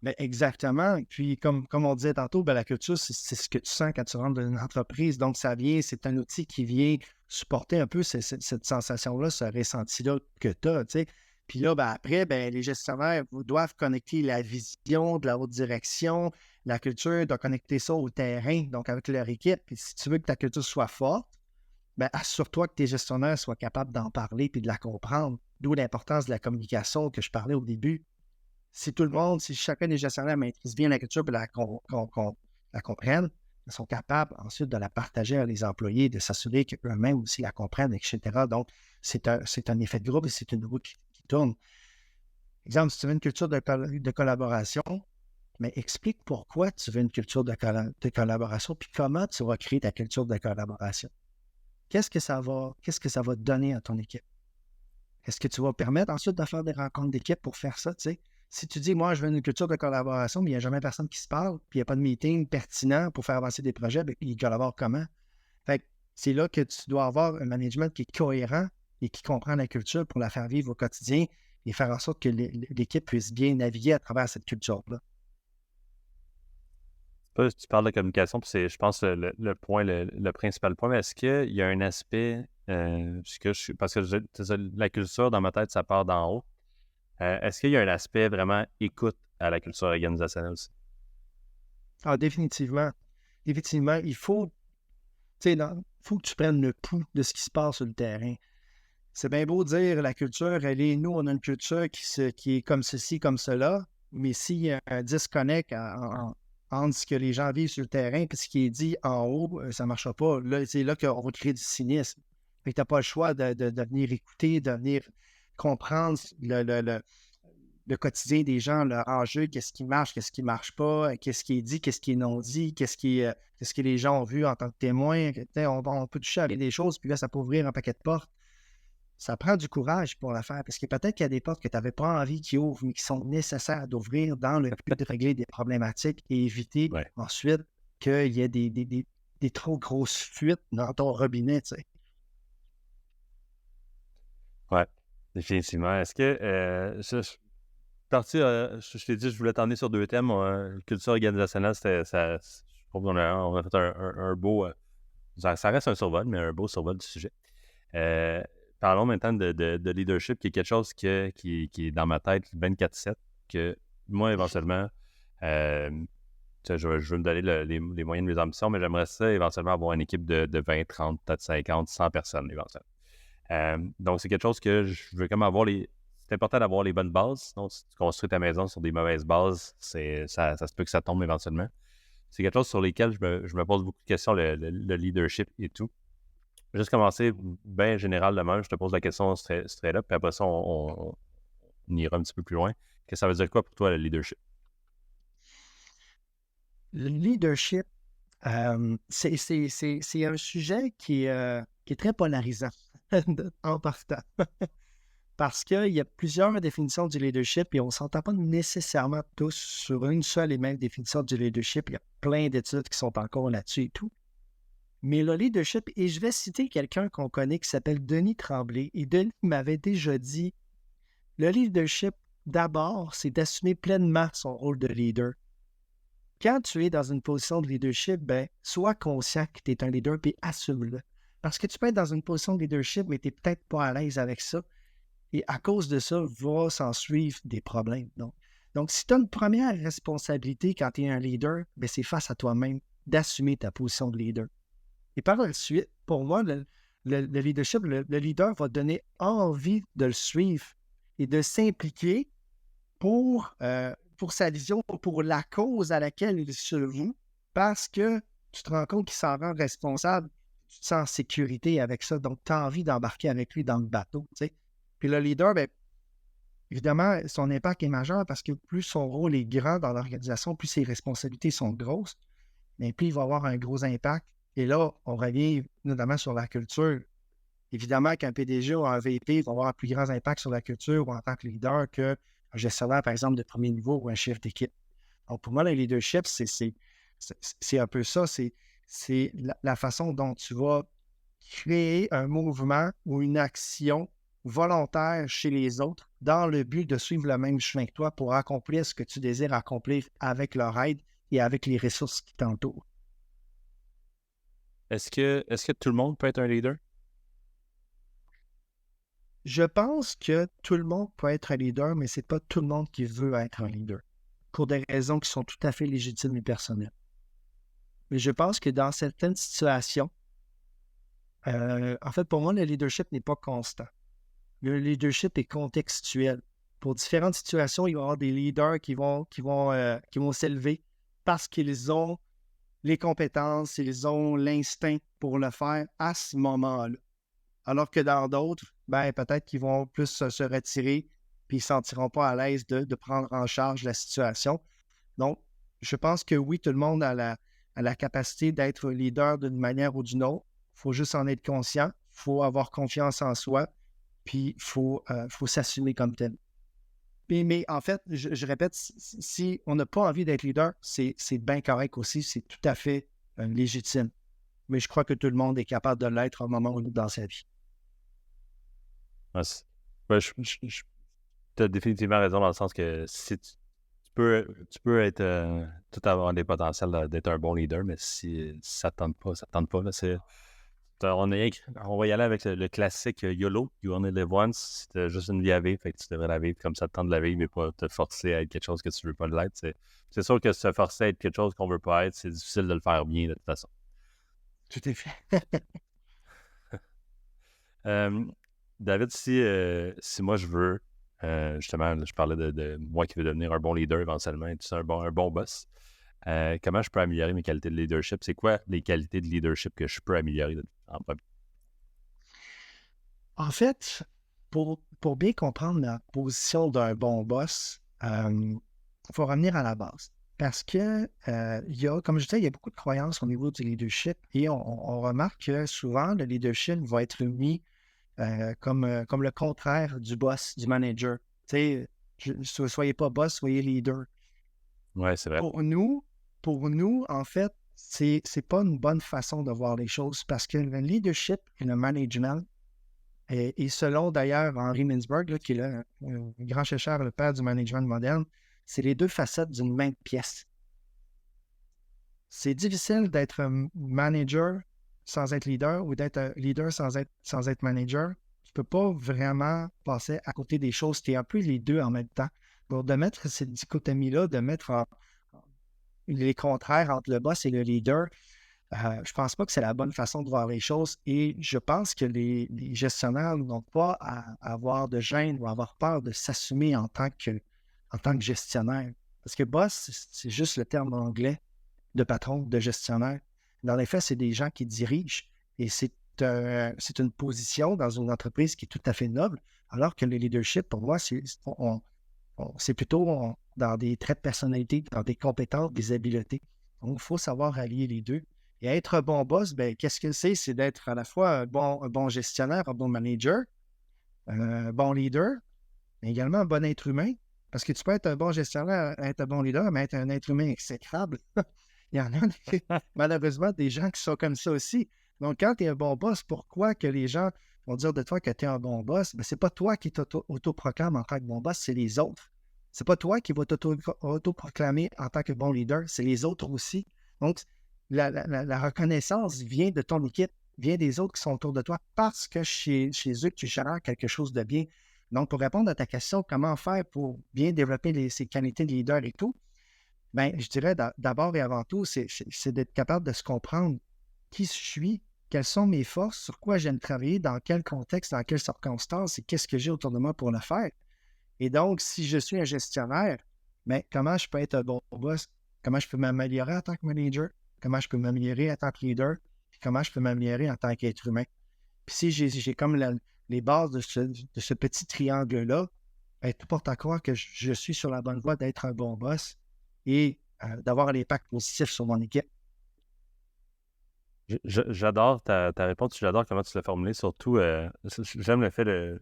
Ben, exactement. Puis, comme on disait tantôt, ben, la culture, c'est ce que tu sens quand tu rentres dans une entreprise. Donc, c'est un outil qui vient supporter un peu cette sensation-là, ce ressenti-là que tu as, tu sais. Puis là, ben, après, ben, les gestionnaires doivent connecter la vision de la haute direction, la culture, doit connecter ça au terrain, donc avec leur équipe. Puis si tu veux que ta culture soit forte, ben, assure-toi que tes gestionnaires soient capables d'en parler puis de la comprendre. D'où l'importance de la communication que je parlais au début. Si chacun des gestionnaires maîtrise bien la culture et la comprenne, ils sont capables ensuite de la partager à les employés, de s'assurer qu'eux-mêmes aussi la comprennent, etc. Donc, c'est un effet de groupe et c'est une roue qui tourne. Exemple, si tu veux une culture de collaboration, mais explique pourquoi tu veux une culture de collaboration, puis comment tu vas créer ta culture de collaboration. Qu'est-ce que ça va donner à ton équipe? Est-ce que tu vas permettre ensuite de faire des rencontres d'équipe pour faire ça, tu sais? Si tu dis, moi, je veux une culture de collaboration, mais il n'y a jamais personne qui se parle, puis il n'y a pas de meeting pertinent pour faire avancer des projets, bien, ils collaborent comment? Fait que c'est là que tu dois avoir un management qui est cohérent et qui comprend la culture pour la faire vivre au quotidien et faire en sorte que l'équipe puisse bien naviguer à travers cette culture-là. Tu parles de communication, puis c'est, je pense, le principal point, mais est-ce qu'il y a un aspect, parce que la culture, dans ma tête, ça part d'en haut. Est-ce qu'il y a un aspect vraiment écoute à la culture organisationnelle aussi? Ah, définitivement. Définitivement, tu sais, faut que tu prennes le pouls de ce qui se passe sur le terrain. C'est bien beau dire la culture, nous, on a une culture qui est comme ceci, comme cela, mais s'il y a un disconnect entre ce que les gens vivent sur le terrain et ce qui est dit en haut, ça ne marchera pas. Là, c'est là qu'on va créer du cynisme. Tu n'as pas le choix de venir écouter, de venir comprendre le quotidien des gens, leur enjeu, qu'est-ce qui marche, qu'est-ce qui ne marche pas, qu'est-ce qui est dit, qu'est-ce qui est non dit, qu'est-ce que les gens ont vu en tant que témoins. On peut toucher à des choses, puis là, ça peut ouvrir un paquet de portes. Ça prend du courage pour la faire, parce que peut-être qu'il y a des portes que tu n'avais pas envie qu'ils ouvrent, mais qui sont nécessaires d'ouvrir dans le but de régler des problématiques et éviter Ouais. ensuite qu'il y ait des trop grosses fuites dans ton robinet, tu sais. Ouais, définitivement. Est-ce que je t'ai dit, je voulais t'emmener sur 2 thèmes. Culture organisationnelle, je trouve qu'on a fait un beau. Ça reste un survol, mais un beau survol du sujet. Parlons maintenant de leadership, qui est quelque chose qui est dans ma tête 24/7, que moi, éventuellement, tu sais, je veux me donner les moyens de mes ambitions, mais j'aimerais ça éventuellement avoir une équipe de 20, 30, peut-être 50, 100 personnes éventuellement. Donc, c'est quelque chose que je veux comme avoir c'est important d'avoir les bonnes bases. Donc, si tu construis ta maison sur des mauvaises bases, ça se peut que ça tombe éventuellement. C'est quelque chose sur lequel je me pose beaucoup de questions, le leadership et tout. Je vais juste commencer bien général de même. Je te pose la question straight up, puis après ça, on ira un petit peu plus loin. Que ça veut dire quoi pour toi, le leadership? Le leadership, C'est un sujet qui est très polarisant en partant. Parce qu'il y a plusieurs définitions du leadership et on ne s'entend pas nécessairement tous sur une seule et même définition du leadership. Il y a plein d'études qui sont encore là-dessus et tout. Mais le leadership, et je vais citer quelqu'un qu'on connaît qui s'appelle Denis Tremblay. Et Denis m'avait déjà dit, le leadership, d'abord, c'est d'assumer pleinement son rôle de leader. Quand tu es dans une position de leadership, ben, sois conscient que tu es un leader et assume-le. Parce que tu peux être dans une position de leadership, mais tu n'es peut-être pas à l'aise avec ça. Et à cause de ça, va s'en suivre des problèmes. Donc si tu as une première responsabilité quand tu es un leader, ben, c'est face à toi-même d'assumer ta position de leader. Et par la suite, pour moi, le leadership, le leader va donner envie de le suivre et de s'impliquer pour sa vision, pour la cause à laquelle il se voue, parce que tu te rends compte qu'il s'en rend responsable, tu te sens en sécurité avec ça, donc tu as envie d'embarquer avec lui dans le bateau, tu sais. Puis le leader, bien, évidemment, son impact est majeur parce que plus son rôle est grand dans l'organisation, plus ses responsabilités sont grosses, mais plus il va avoir un gros impact. Et là, on revient notamment sur la culture. Évidemment qu'un PDG ou un VP va avoir un plus grand impact sur la culture ou en tant que leader qu'un gestionnaire, par exemple, de premier niveau ou un chef d'équipe. Donc, pour moi, le leadership, c'est un peu ça. C'est la façon dont tu vas créer un mouvement ou une action volontaire chez les autres dans le but de suivre le même chemin que toi pour accomplir ce que tu désires accomplir avec leur aide et avec les ressources qui t'entourent. Est-ce que tout le monde peut être un leader? Je pense que tout le monde peut être un leader, mais c'est pas tout le monde qui veut être un leader, pour des raisons qui sont tout à fait légitimes et personnelles. Mais je pense que dans certaines situations, en fait, pour moi, le leadership n'est pas constant. Le leadership est contextuel. Pour différentes situations, il va y avoir des leaders qui vont s'élever parce qu'ils ont les compétences, ils ont l'instinct pour le faire à ce moment-là. Alors que dans d'autres, ben, peut-être qu'ils vont plus se retirer puis ils ne se sentiront pas à l'aise de prendre en charge la situation. Donc, je pense que oui, tout le monde a la capacité d'être leader d'une manière ou d'une autre. Il faut juste en être conscient. Il faut avoir confiance en soi. Puis, il faut s'assumer comme tel. Mais en fait, je répète, si on n'a pas envie d'être leader, c'est bien correct aussi. C'est tout à fait légitime. Mais je crois que tout le monde est capable de l'être à un moment ou l'autre dans sa vie. Ouais, tu as définitivement raison dans le sens que si tu peux être tout avoir des potentiels d'être un bon leader, mais si ça ne tente pas, là, on va y aller avec le classique YOLO, You Only Live Once. C'est juste une vie à vivre, fait que tu devrais la vivre comme ça te tente de la vivre, mais pas te forcer à être quelque chose que tu ne veux pas l'être. C'est sûr que se forcer à être quelque chose qu'on ne veut pas être, c'est difficile de le faire bien de toute façon. Tout à fait. David, si moi je veux, justement, je parlais de moi qui veux devenir un bon leader éventuellement, et tout ça, un bon boss, comment je peux améliorer mes qualités de leadership? C'est quoi les qualités de leadership que je peux améliorer en premier? En fait, pour bien comprendre la position d'un bon boss, il faut revenir à la base. Parce que, comme je disais, il y a beaucoup de croyances au niveau du leadership et on remarque que souvent, le leadership va être mis comme le contraire du boss, du manager. Tu sais, soyez pas boss, soyez leader. Oui, c'est vrai. Pour nous, en fait, c'est pas une bonne façon de voir les choses parce que le leadership et le management, et selon d'ailleurs Henry Mintzberg, là, qui est le grand chercheur, le père du management moderne, c'est les deux facettes d'une même pièce. C'est difficile d'être un manager sans être leader ou d'être un leader sans être manager. Tu ne peux pas vraiment passer à côté des choses. Tu es un peu les deux en même temps. Donc, de mettre cette dichotomie-là, de mettre les contraires entre le boss et le leader, je pense pas que c'est la bonne façon de voir les choses et je pense que les gestionnaires n'ont pas à avoir de gêne ou à avoir peur de s'assumer en tant que gestionnaire. Parce que boss, c'est juste le terme anglais de patron, de gestionnaire. Dans les faits, c'est des gens qui dirigent et c'est une position dans une entreprise qui est tout à fait noble, alors que le leadership, pour moi, c'est plutôt dans des traits de personnalité, dans des compétences, des habiletés. Donc, il faut savoir allier les deux. Et être un bon boss, ben, qu'est-ce que c'est? C'est d'être à la fois un bon gestionnaire, un bon manager, un bon leader, mais également un bon être humain. Parce que tu peux être un bon gestionnaire, être un bon leader, mais être un être humain exécrable. Il y en a malheureusement des gens qui sont comme ça aussi. Donc, quand tu es un bon boss, pourquoi que les gens vont dire de toi que tu es un bon boss? Ben, c'est pas toi qui t'auto-proclame en tant que bon boss, c'est les autres. C'est pas toi qui vas t'auto-proclamer en tant que bon leader, c'est les autres aussi. Donc, la reconnaissance vient de ton équipe, vient des autres qui sont autour de toi parce que chez eux, tu gères quelque chose de bien. Donc, pour répondre à ta question, comment faire pour bien développer ces qualités de leader et tout, bien, je dirais d'abord et avant tout, c'est d'être capable de se comprendre qui je suis, quelles sont mes forces, sur quoi j'aime travailler, dans quel contexte, dans quelles circonstances et qu'est-ce que j'ai autour de moi pour le faire. Et donc, si je suis un gestionnaire, bien, comment je peux être un bon boss? Comment je peux m'améliorer en tant que manager? Comment je peux m'améliorer en tant que leader? Puis comment je peux m'améliorer en tant qu'être humain? Puis si j'ai comme les bases de ce petit triangle-là, bien, tout porte à croire que je suis sur la bonne voie d'être un bon boss et d'avoir un impact positif sur mon équipe. J'adore ta réponse, j'adore comment tu l'as formulé. Surtout, j'aime le fait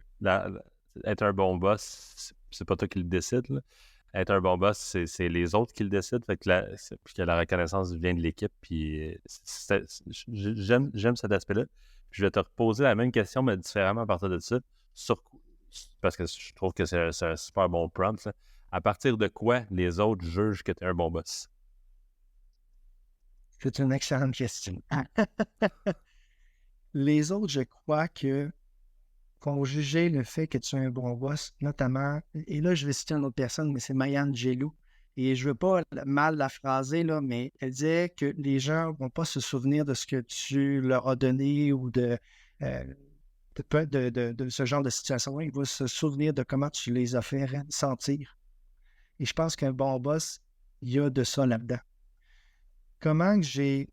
être un bon boss, c'est pas toi qui le décide, là. Être un bon boss, c'est les autres qui le décident. Fait que puis que la reconnaissance vient de l'équipe. Puis j'aime cet aspect-là. Puis je vais te reposer la même question, mais différemment à partir de ça. Parce que je trouve que c'est un super bon prompt, là. À partir de quoi les autres jugent que tu es un bon boss? C'est une excellente question. Les autres, je crois que vont juger le fait que tu es un bon boss, notamment, et là, je vais citer une autre personne, mais c'est Maya Angelou. Et je ne veux pas mal la phraser, là, mais elle disait que les gens ne vont pas se souvenir de ce que tu leur as donné ou de ce genre de situation-là. Ils vont se souvenir de comment tu les as fait sentir. Et je pense qu'un bon boss, il y a de ça là-dedans. Comment j'ai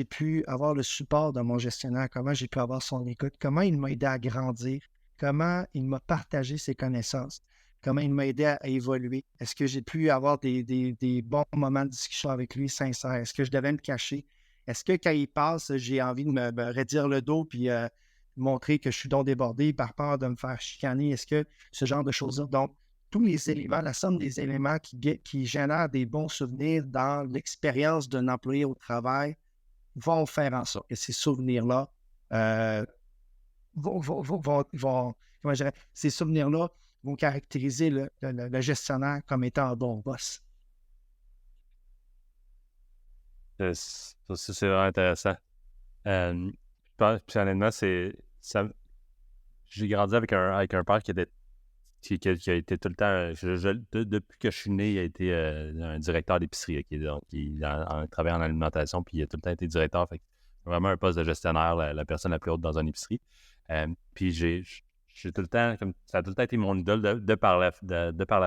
pu avoir le support de mon gestionnaire, comment j'ai pu avoir son écoute, comment il m'a aidé à grandir, comment il m'a partagé ses connaissances, comment il m'a aidé à évoluer. Est-ce que j'ai pu avoir des bons moments de discussion avec lui sincères? Est-ce que je devais me cacher? Est-ce que quand il passe, j'ai envie de me redire le dos puis montrer que je suis donc débordé par peur de me faire chicaner? Est-ce que ce genre de choses-là? Donc, tous les éléments, la somme des éléments qui génèrent des bons souvenirs dans l'expérience d'un employé au travail vont faire en sorte que ces souvenirs-là comment je dirais, ces souvenirs-là vont caractériser le gestionnaire comme étant un bon boss. Ça aussi, c'est vraiment intéressant. Je pense, puis honnêtement, j'ai grandi avec un père qui a été tout le temps, depuis que je suis né, il a été un directeur d'épicerie. Donc, il a travaillé en alimentation, puis il a tout le temps été directeur. Fait que vraiment un poste de gestionnaire, la personne la plus haute dans une épicerie. Puis j'ai tout le temps, ça a tout le temps été mon idole de par la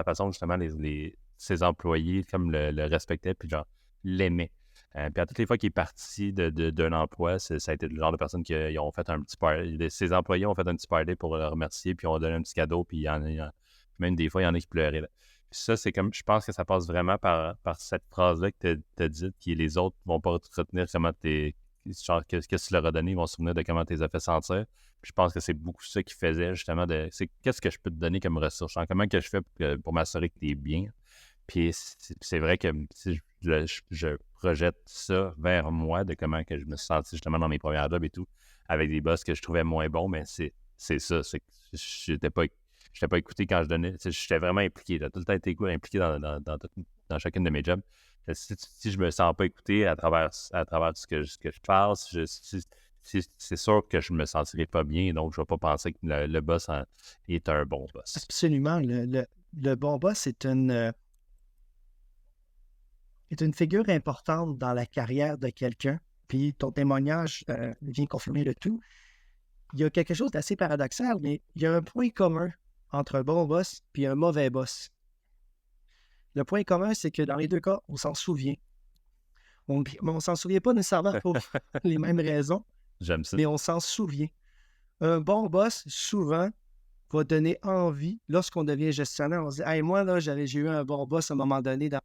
façon, justement, ses employés comme le respectaient, puis genre, l'aimaient. Puis à toutes les fois qu'il est parti d'un emploi, ça a été le genre de personnes qui ont fait un petit party. Ses employés ont fait un petit party pour le remercier, puis ont donné un petit cadeau, puis même des fois, il y en a qui pleuraient, là. Puis ça, c'est comme, je pense que ça passe vraiment par cette phrase-là que tu as dite, que les autres vont pas te retenir comment genre, qu'est-ce que tu leur as donné, ils vont se souvenir de comment tu les as fait sentir. Puis je pense que c'est beaucoup ça qui faisait, justement, c'est qu'est-ce que je peux te donner comme ressource, genre, comment que je fais pour m'assurer que tu es bien. Puis c'est vrai que si je projette ça vers moi, de comment que je me suis senti justement dans mes premiers jobs et tout, avec des boss que je trouvais moins bons, mais c'est ça, c'est que j'étais pas écouté quand je donnais. J'étais vraiment impliqué. J'ai tout le temps été impliqué dans chacune de mes jobs. Si je me sens pas écouté à travers ce que je fasse, c'est sûr que je me sentirai pas bien, donc je vais pas penser que le boss est un bon boss. Absolument. Le bon boss est une figure importante dans la carrière de quelqu'un. Puis ton témoignage vient confirmer le tout. Il y a quelque chose d'assez paradoxal, mais il y a un point commun entre un bon boss et un mauvais boss. Le point commun, c'est que dans les deux cas, on s'en souvient. On ne s'en souvient pas nécessairement pour les mêmes raisons, J'aime ça. mais on s'en souvient. Un bon boss, souvent, va donner envie, lorsqu'on devient gestionnaire, on se dit « Hey, moi, là, j'ai eu un bon boss à un moment donné dans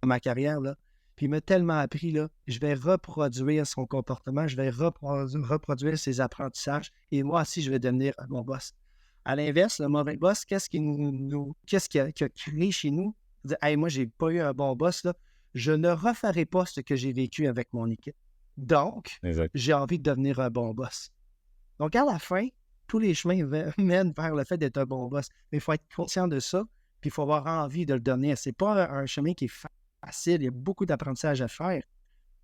ma carrière, là. Puis il m'a tellement appris, là, je vais reproduire son comportement, je vais reproduire ses apprentissages et moi aussi, je vais devenir un bon boss. À l'inverse, le mauvais boss, qu'est-ce qu'il a créé chez nous? Il dit, hey, moi, j'ai pas eu un bon boss, là. Je ne referai pas ce que j'ai vécu avec mon équipe. Donc, Exact. j'ai envie de devenir un bon boss. Donc, à la fin, tous les chemins mènent vers le fait d'être un bon boss. Mais il faut être conscient de ça, puis il faut avoir envie de le devenir. C'est pas un chemin qui est facile, il y a beaucoup d'apprentissage à faire,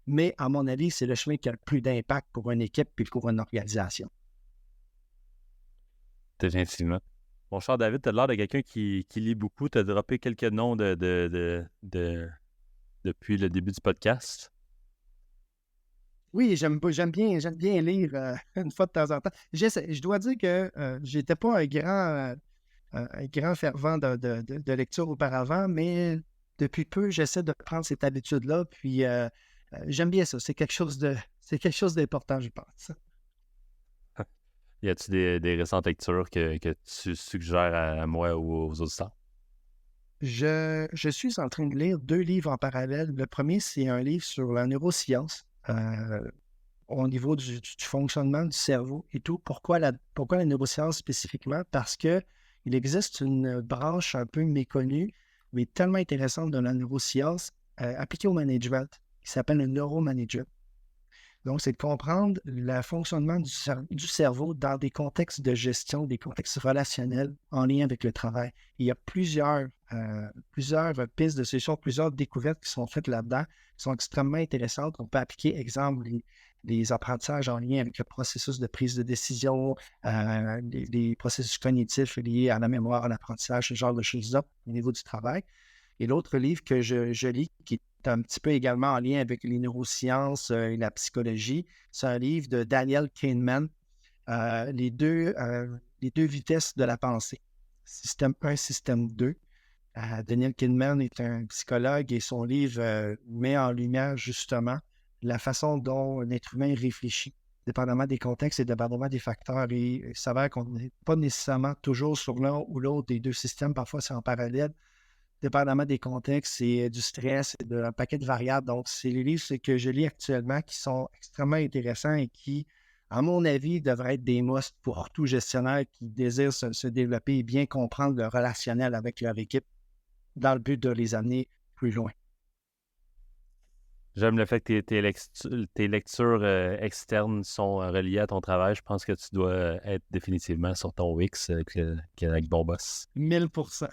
mais à mon avis, c'est le chemin qui a le plus d'impact pour une équipe puis pour une organisation. Définitivement. Mon cher David, tu as l'air de quelqu'un qui lit beaucoup. Tu as droppé quelques noms depuis le début du podcast. Oui, j'aime bien lire une fois de temps en temps. Je dois dire que j'étais pas un grand fervent de lecture auparavant, mais depuis peu, j'essaie de prendre cette habitude-là, puis j'aime bien ça. C'est quelque chose d'important, je pense. Y a-t-il des récentes lectures que tu suggères à moi ou aux auditeurs? Je suis en train de lire 2 livres en parallèle. Le premier, c'est un livre sur la neuroscience, au niveau du fonctionnement du cerveau et tout. Pourquoi la neuroscience spécifiquement? Parce qu'il existe une branche un peu méconnue, mais tellement intéressante de la neuroscience, appliquée au management, qui s'appelle le neuromanagement. Donc, c'est de comprendre le fonctionnement du cerveau dans des contextes de gestion, des contextes relationnels en lien avec le travail. Il y a plusieurs pistes de solutions, plusieurs découvertes qui sont faites là-dedans, qui sont extrêmement intéressantes. On peut appliquer, exemple, les apprentissages en lien avec le processus de prise de décision, les processus cognitifs liés à la mémoire, à l'apprentissage, ce genre de choses-là au niveau du travail. Et l'autre livre que je lis, qui est un petit peu également en lien avec les neurosciences et la psychologie, c'est un livre de Daniel Kahneman, les deux vitesses de la pensée, système 1, système 2. Daniel Kahneman est un psychologue et son livre met en lumière justement la façon dont l'être humain réfléchit, dépendamment des contextes et dépendamment des facteurs. Et il s'avère qu'on n'est pas nécessairement toujours sur l'un ou l'autre des deux systèmes, parfois c'est en parallèle, dépendamment des contextes et du stress et d'un paquet de variables. Donc, c'est les livres que je lis actuellement qui sont extrêmement intéressants et qui, à mon avis, devraient être des musts pour tout gestionnaire qui désire se développer et bien comprendre le relationnel avec leur équipe dans le but de les amener plus loin. J'aime le fait que tes lectures externes sont reliées à ton travail. Je pense que tu dois être définitivement sur ton Wix avec Bon Boss. 1000%.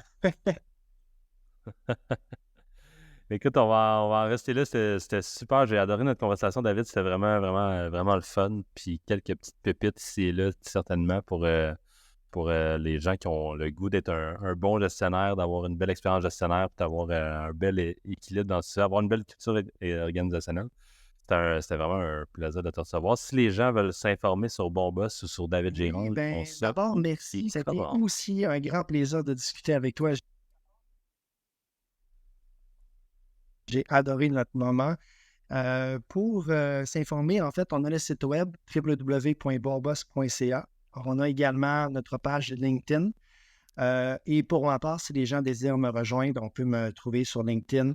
Écoute, on va en rester là. C'était super. J'ai adoré notre conversation, David. C'était vraiment, vraiment, vraiment le fun. Puis quelques petites pépites ici et là, certainement, pour les gens qui ont le goût d'être un bon gestionnaire, d'avoir une belle expérience gestionnaire, puis d'avoir un bel équilibre dans tout ça, avoir une belle culture organisationnelle. C'était vraiment un plaisir de te recevoir. Si les gens veulent s'informer sur Bon Boss ou sur David Gérard, d'abord, merci. C'était aussi un grand plaisir de discuter avec toi. J'ai adoré notre moment. Pour s'informer, en fait, on a le site web www.bonboss.ca. On a également notre page LinkedIn. Et pour ma part, si les gens désirent me rejoindre, on peut me trouver sur LinkedIn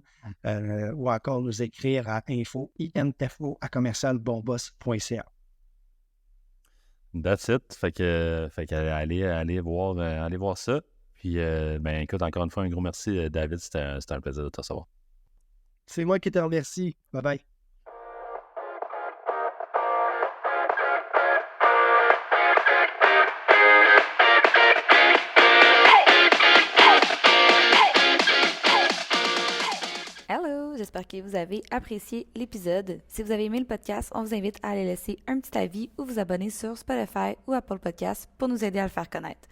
ou encore nous écrire à info@commercialbonboss.ca. That's it. Fait que allez voir ça. Puis, écoute, encore une fois, un gros merci, David. C'était un plaisir de te recevoir. C'est moi qui te remercie. Bye-bye. Hello, j'espère que vous avez apprécié l'épisode. Si vous avez aimé le podcast, on vous invite à aller laisser un petit avis ou vous abonner sur Spotify ou Apple Podcasts pour nous aider à le faire connaître.